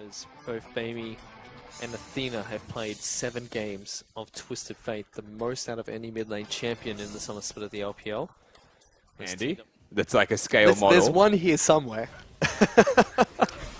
as both Bamey and Athena have played 7 games of Twisted Fate, the most out of any mid lane champion in the summer split of the LPL. Andy, that's like a scale model. There's one here somewhere.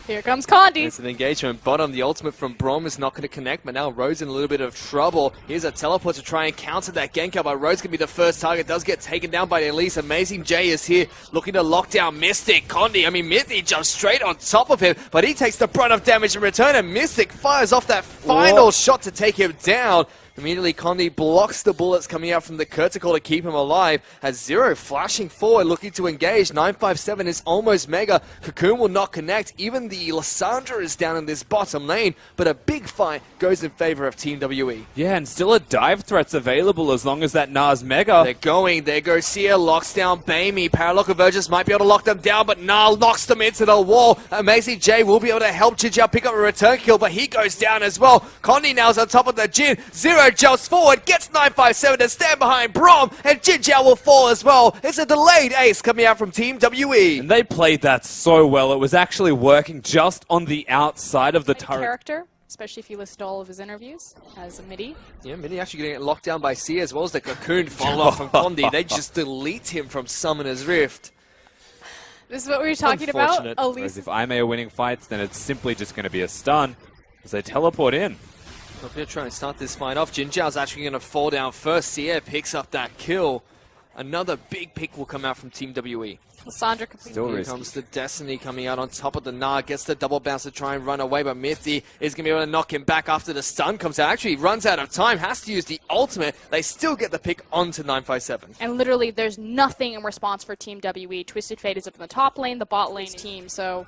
Here comes Condi. It's an engagement. Bottom, the ultimate from Brom is not going to connect, but now Rhodes in a little bit of trouble. Here's a teleport to try and counter that gank up, but Rhodes can be the first target. Does get taken down by Elise. Amazing J is here, looking to lock down Mystic. Condi, Mythic jumps straight on top of him, but he takes the brunt of damage in return, and Mystic fires off that final shot to take him down. Immediately, Condi blocks the bullets coming out from the Curtical to keep him alive. Has Zero flashing forward, looking to engage. 957 is almost mega. Cocoon will not connect. Even the Lissandra is down in this bottom lane, but a big fight goes in favor of Team WE. Yeah, and still a dive threat's available as long as that Nars mega. They're going. There goes Sia, locks down Bamey. Paralock Convergence might be able to lock them down, but Nar knocks them into the wall. Amazing J will be able to help Jinjiao pick up a return kill, but he goes down as well. Condi now's on top of the Jin. Zero jumps forward, gets 957 to stand behind Brom, and Jinjiao will fall as well. It's a delayed ace coming out from Team WE. And they played that so well. It was actually working just on the outside of the turret. Character, especially if you listen to all of his interviews as a midi. Yeah, Midi actually getting locked down by Sia as well as the Cocoon follow-up from Condi. They just delete him from Summoner's Rift. This is what we were talking about. Whereas if Ime are winning fights, then it's simply just going to be a stun as they teleport in. I'm going to try and start this fight off. Jinjiao's actually going to fall down first. Sia picks up that kill. Another big pick will come out from Team WE. Lissandra completely. Here comes the Destiny coming out on top of the Nar. Gets the double bounce to try and run away, but Mithy is going to be able to knock him back after the stun comes out. Actually runs out of time, has to use the ultimate. They still get the pick onto 957. And literally, there's nothing in response for Team WE. Twisted Fate is up in the top lane, the bot lane team, so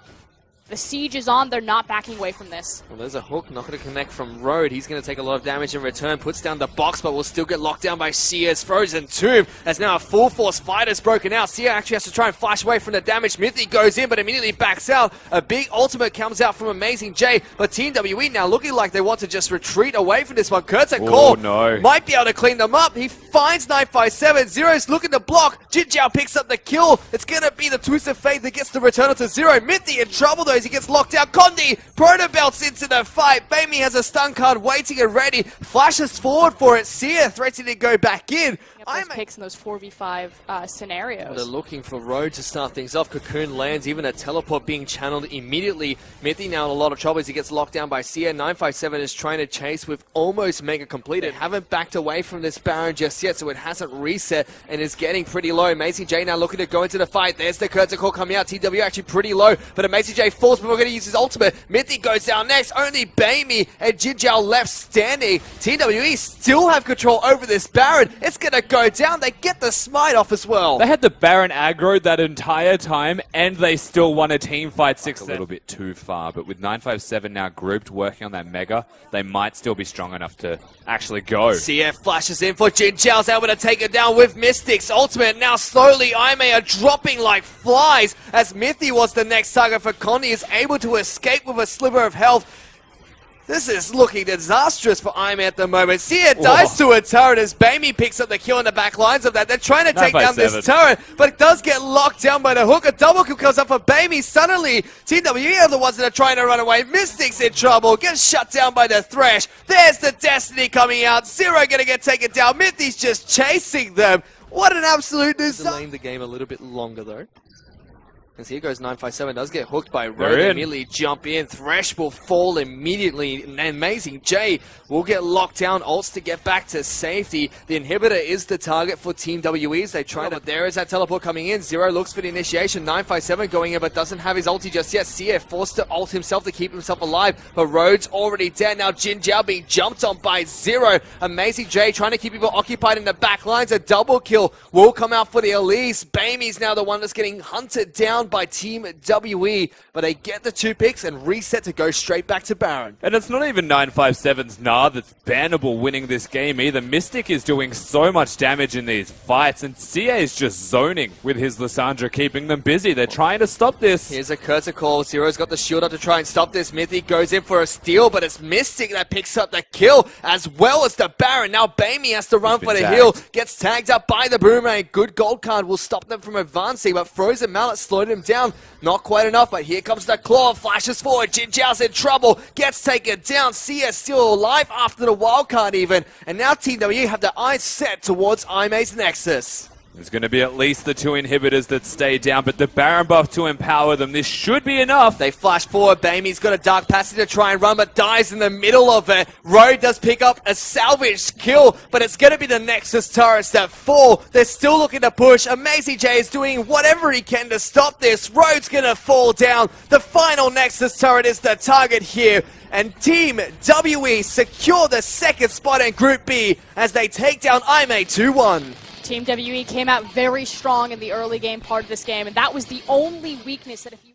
the siege is on. They're not backing away from this. Well, there's a hook, not going to connect from Road. He's going to take a lot of damage in return. Puts down the box, but will still get locked down by Sia's Frozen Tomb. As now a full force fight is broken out. Sia actually has to try and flash away from the damage. Mithy goes in, but immediately backs out. A big ultimate comes out from Amazing J, but Team WE now looking like they want to just retreat away from this one. Kurt's at call. No. Might be able to clean them up. He finds 957. Zero's looking to block. Jinjiao picks up the kill. It's going to be the Twisted Fate that gets the return to Zero. Mithy in trouble though as he gets locked out. Condi, Proto belts into the fight. Bamey has a stun card waiting and ready. Flashes forward for it. Sia threatening to go back in. Those picks in those 4v5 scenarios. Well, they're looking for Road to start things off. Cocoon lands, even a teleport being channeled immediately. Mithy now in a lot of trouble as he gets locked down by Sia. 957 is trying to chase with almost mega completed. Haven't backed away from this Baron just yet, so it hasn't reset and is getting pretty low. Amazing J now looking to go into the fight. There's the Curtain Call coming out. TW actually pretty low, but Amazing J falls before going to use his ultimate. Mithy goes down next. Only Bamey and Jinjiao left standing. TWE still have control over this Baron. It's going to go down. They get the smite off as well. They had the Baron aggro that entire time, and they still won a team fight 6-7. A little bit too far, but with 957 now grouped working on that mega, they might still be strong enough to actually go. CF flashes in for Jinjiao's able to take it down with Mystic's ultimate. Now slowly Ime are dropping like flies as Mithy was the next target for Condi, is able to escape with a sliver of health. This is looking disastrous for Ime at the moment. Sia dies to a turret as Bamey picks up the kill in the back lines of that. They're trying to take down this turret, but it does get locked down by the hook. A double kill comes up for Bamey. Suddenly, TWE are the ones that are trying to run away. Mystic's in trouble. Gets shut down by the Thresh. There's the Destiny coming out. Zero going to get taken down. Mithy's just chasing them. What an absolute disaster. Delaying the game a little bit longer, though. As here goes 957, does get hooked by Road, immediately jump in. Thresh will fall immediately. Amazing J will get locked down. Ults to get back to safety. The inhibitor is the target for Team WEs. They try to, but there is that teleport coming in. Zero looks for the initiation. 957 going in, but doesn't have his ulti just yet. Sia forced to ult himself to keep himself alive, but Road's already dead. Now Jinjiao being jumped on by Zero. Amazing J trying to keep people occupied in the back lines. A double kill will come out for the Elise. Bamey's now the one that's getting hunted down by Team WE, but they get the 2 picks and reset to go straight back to Baron. And it's not even 957's Nar that's bannable winning this game either. Mystic is doing so much damage in these fights, and CA is just zoning with his Lissandra, keeping them busy. They're trying to stop this. Here's a Curtain Call. Zero's got the shield up to try and stop this. Mithy goes in for a steal, but it's Mystic that picks up the kill as well as the Baron. Now Bamey has to run for the heal. Gets tagged up by the Boomerang. Good gold card will stop them from advancing, but Frozen Mallet slowed him down. Not quite enough, but here comes the claw. Flashes forward. Jin Zhao's in trouble. Gets taken down. CS still alive after the wildcard even. And now Team W have their eyes set towards IMA's Nexus. There's going to be at least the 2 inhibitors that stay down, but the Baron buff to empower them. This should be enough. They flash forward. Bamey's got a dark passage to try and run, but dies in the middle of it. Road does pick up a salvaged kill, but it's going to be the Nexus turrets that fall. They're still looking to push. Amazing J is doing whatever he can to stop this. Road's going to fall down. The final Nexus turret is the target here. And Team WE secure the second spot in Group B as they take down IMA 2-1. Team WE came out very strong in the early game part of this game, and that was the only weakness that if you